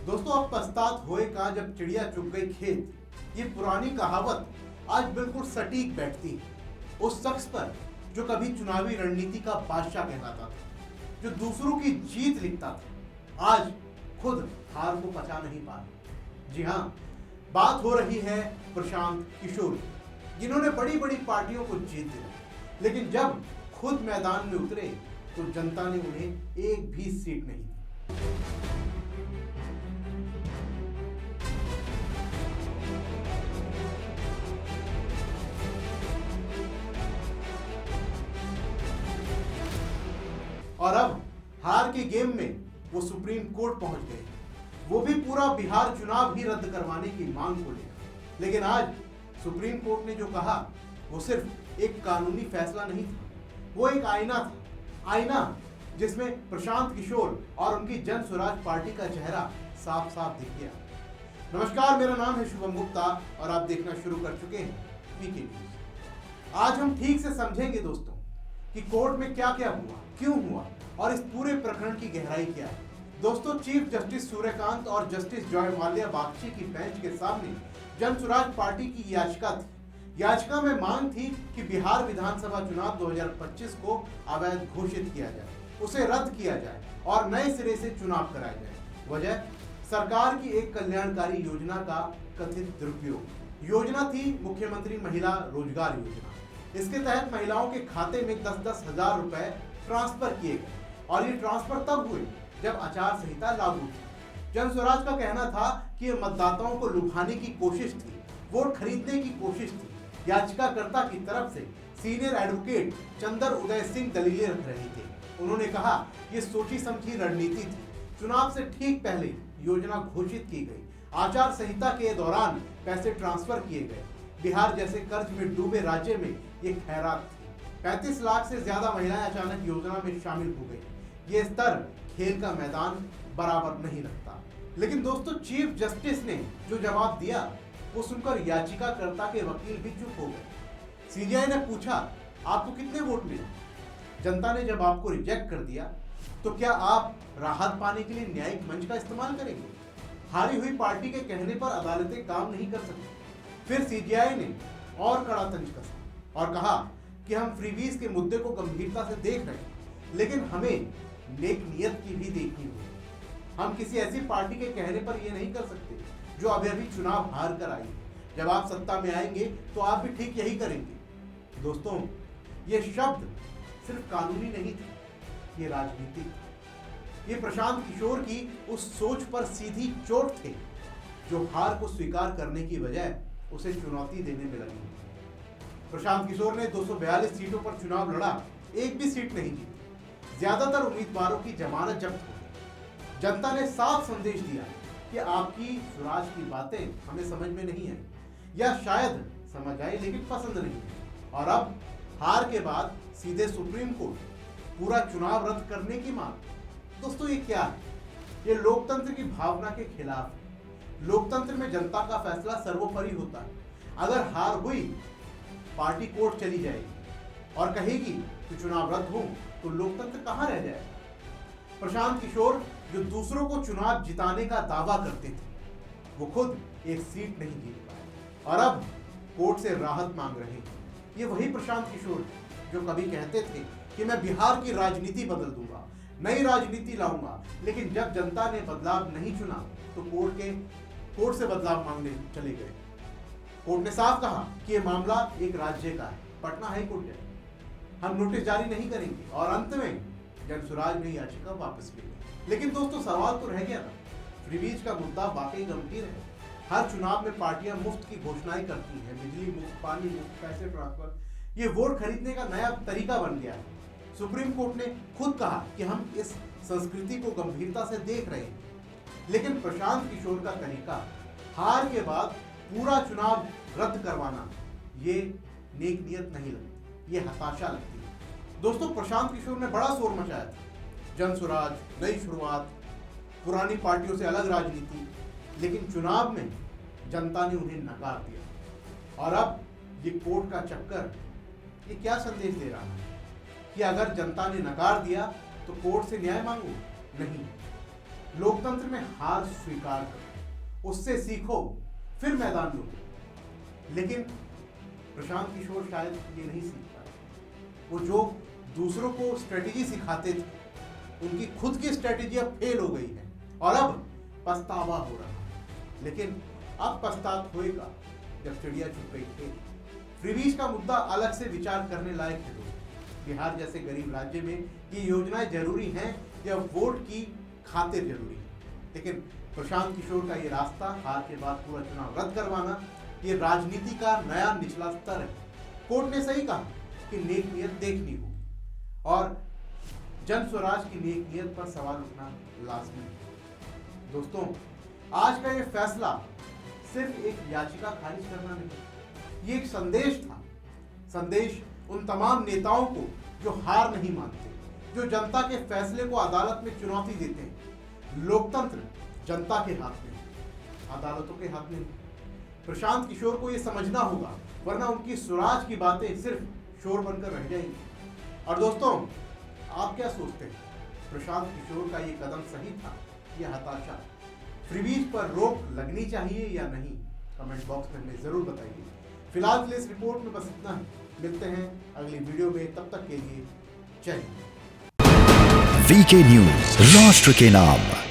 दोस्तों, अब पछतात होए का जब चिड़िया चुग गई खेत, ये पुरानी कहावत आज बिल्कुल सटीक बैठती है उस शख्स पर जो कभी चुनावी रणनीति का बादशाह कहलाता था, जो दूसरों की जीत लिखता था, आज खुद हार को पचा नहीं पा रहा। जी हाँ, बात हो रही है प्रशांत किशोर, जिन्होंने बड़ी बड़ी पार्टियों को जीत दिया, लेकिन जब खुद मैदान में उतरे तो जनता ने उन्हें एक भी सीट नहीं दी। और अब हार के गेम में वो सुप्रीम कोर्ट पहुंच गए, वो भी पूरा बिहार चुनाव ही रद्द करवाने की मांग को लेकर। लेकिन आज सुप्रीम कोर्ट ने जो कहा वो सिर्फ एक कानूनी फैसला नहीं था, वो एक आईना था। आईना जिसमें प्रशांत किशोर और उनकी जन स्वराज पार्टी का चेहरा साफ साफ दिख गया। नमस्कार, मेरा नाम है शुभम गुप्ता और आप देखना शुरू कर चुके हैं पीके न्यूज। आज हम ठीक से समझेंगे दोस्तों कि कोर्ट में क्या क्या हुआ, क्यों हुआ और इस पूरे प्रकरण की गहराई क्या है। दोस्तों, चीफ जस्टिस सूर्यकांत और जस्टिस जॉय माल्या बागची की बेंच के सामने जन स्वराज पार्टी की याचिका थी। याचिका में मांग थी कि बिहार विधानसभा चुनाव 2025 को अवैध घोषित किया जाए, उसे रद्द किया जाए और नए सिरे से चुनाव कराया जाए। वजह सरकार की एक कल्याणकारी योजना का कथित दुरुपयोग। योजना थी मुख्यमंत्री महिला रोजगार योजना। इसके तहत महिलाओं के खाते में 10-10 हजार रुपए ट्रांसफर किए गए और ये ट्रांसफर तब हुए जब आचार संहिता लागू थी। जन स्वराज का कहना था कि ये मतदाताओं को लुभाने की कोशिश थी, वोट खरीदने की कोशिश थी। याचिकाकर्ता की तरफ से सीनियर एडवोकेट चंदर उदय सिंह दलीलें रख रहे थे। उन्होंने कहा ये सोची समझी रणनीति थी। चुनाव से ठीक पहले योजना घोषित की गई, आचार संहिता के दौरान पैसे ट्रांसफर किए गए। बिहार जैसे कर्ज में डूबे राज्य में ये खैरात थी। 35 लाख से ज्यादा महिलाएं अचानक योजना में शामिल हो गई। ये स्तर खेल का मैदान बराबर नहीं रखता। लेकिन दोस्तों, चीफ जस्टिस ने जो जवाब दिया वो सुनकर याचिकाकर्ता के वकील भी चुप हो गए। सीबीआई ने पूछा, आपको कितने वोट मिले? जनता ने जब आपको रिजेक्ट कर दिया तो क्या आप राहत पाने के लिए न्यायिक मंच का इस्तेमाल करेंगे? हारी हुई पार्टी के कहने पर अदालतें काम नहीं कर सकती। फिर सीबीआई ने और कड़ा तंज कसा और कहा कि हम फ्रीबीज के मुद्दे को गंभीरता से देख रहे हैं, लेकिन हमें नेक नियत की भी देखनी होगी। हम किसी ऐसी पार्टी के कहने पर यह नहीं कर सकते जो अभी चुनाव हार कर आई है। जब आप सत्ता में आएंगे तो आप भी ठीक यही करेंगे। दोस्तों, ये शब्द सिर्फ कानूनी नहीं थे, ये राजनीतिक थे। ये प्रशांत किशोर की उस सोच पर सीधी चोट थे जो हार को स्वीकार करने की बजाय उसे चुनौती देने में लगी। प्रशांत किशोर ने 242 सीटों पर चुनाव लड़ा, एक भी सीट नहीं जीती। ज्यादातर उम्मीदवारों की जमानत जब्त हो गई। जनता ने साफ संदेश दिया कि आपकी स्वराज की बातें हमें समझ में नहीं आई, या शायद समझ आई लेकिन पसंद नहीं। और अब हार के बाद सीधे सुप्रीम कोर्ट, पूरा चुनाव रद्द करने की मांग। दोस्तों, ये क्या है? ये लोकतंत्र की भावना के खिलाफ है। लोकतंत्र में जनता का फैसला सर्वोपरि होता है। अगर हार हुई, पार्टी कोर्ट चली जाएगी और कहेगी कि चुनाव रद्द हो, तो लोकतंत्र कहां रह जाएगा? प्रशांत किशोर जो दूसरों को चुनाव जिताने का दावा करते थे, वो खुद एक सीट नहीं जीत पाए और अब कोर्ट से राहत मांग रहे हैं। ये वही प्रशांत किशोर जो कभी कहते थे कि मैं बिहार की राजनीति बदल दूंगा, नई राजनीति लाऊंगा, लेकिन जब जनता ने बदलाव नहीं चुना तो कोर्ट से बदलाव मांगने चले गए। कोर्ट ने साफ कहा कि यह मामला एक राज्य का है, पटना हाई कोर्ट है, हम नोटिस जारी नहीं करेंगे और अंत में जन स्वराज ने याचिका वापस ली। लेकिन दोस्तों, सवाल तो रह गया ना, फ्रीबीज का मुद्दा वाकई गंभीर है। हर चुनाव में पार्टियां मुफ्त की घोषणाएं करती हैं, बिजली मुफ्त, पानी मुफ्त, पैसे ट्रांसफर। ये वोट खरीदने का नया तरीका बन गया है। सुप्रीम कोर्ट ने खुद कहा कि हम इस संस्कृति को गंभीरता से देख रहे हैं। लेकिन प्रशांत किशोर का तरीका, हार के बाद पूरा चुनाव रद्द करवाना, ये नेक नियत नहीं लगती, ये हताशा लगती है। दोस्तों, प्रशांत किशोर ने बड़ा शोर मचाया था, जन स्वराज, नई शुरुआत, पुरानी पार्टियों से अलग राजनीति, लेकिन चुनाव में जनता ने उन्हें नकार दिया। और अब ये कोर्ट का चक्कर, ये क्या संदेश दे रहा है कि अगर जनता ने नकार दिया तो कोर्ट से न्याय मांगो? नहीं, लोकतंत्र में हार स्वीकार करो, उससे सीखो, फिर मैदान लो। लेकिन प्रशांत किशोर शायद ये नहीं सीख पाए। वो जो दूसरों को स्ट्रेटेजी सिखाते थे, उनकी खुद की स्ट्रेटेजी अब फेल हो गई है और अब पछतावा हो रहा है। लेकिन अब पछतात होएगा जब चिड़िया चुप गई खेल। फ्रीबीज का मुद्दा अलग से विचार करने लायक है दोस्तों। बिहार जैसे गरीब राज्य में ये योजनाएं जरूरी हैं या वोट की खातिर जरूरी है। लेकिन प्रशांत किशोर का ये रास्ता, हार के बाद पूरा चुनाव रद्द करवाना, ये राजनीति का नया निचला स्तर है। कोर्ट ने सही कहा कि नेक नियत देखनी होगी और जन स्वराज की नेक नियत पर सवाल उठना लाजमी है। दोस्तों, आज का ये फैसला सिर्फ एक याचिका खारिज करना नहीं, ये एक संदेश था। संदेश उन तमाम नेताओं को जो हार नहीं मानते, जो जनता के फैसले को अदालत में चुनौती देते हैं। लोकतंत्र जनता के हाथ में, अदालतों के हाथ में। प्रशांत किशोर को यह समझना होगा, वरना उनकी स्वराज की बातें सिर्फ शोर बनकर रह जाएंगी। और दोस्तों, आप क्या सोचते हैं? प्रशांत किशोर का ये कदम सही था या हताशा? फ्रीबीज पर रोक लगनी चाहिए या नहीं? कमेंट बॉक्स में हमें जरूर बताइए। फिलहाल के लिए इस रिपोर्ट में बस इतना ही। मिलते हैं अगली वीडियो में, तब तक के लिए जय हिंद। वीके न्यूज, राष्ट्र के नाम।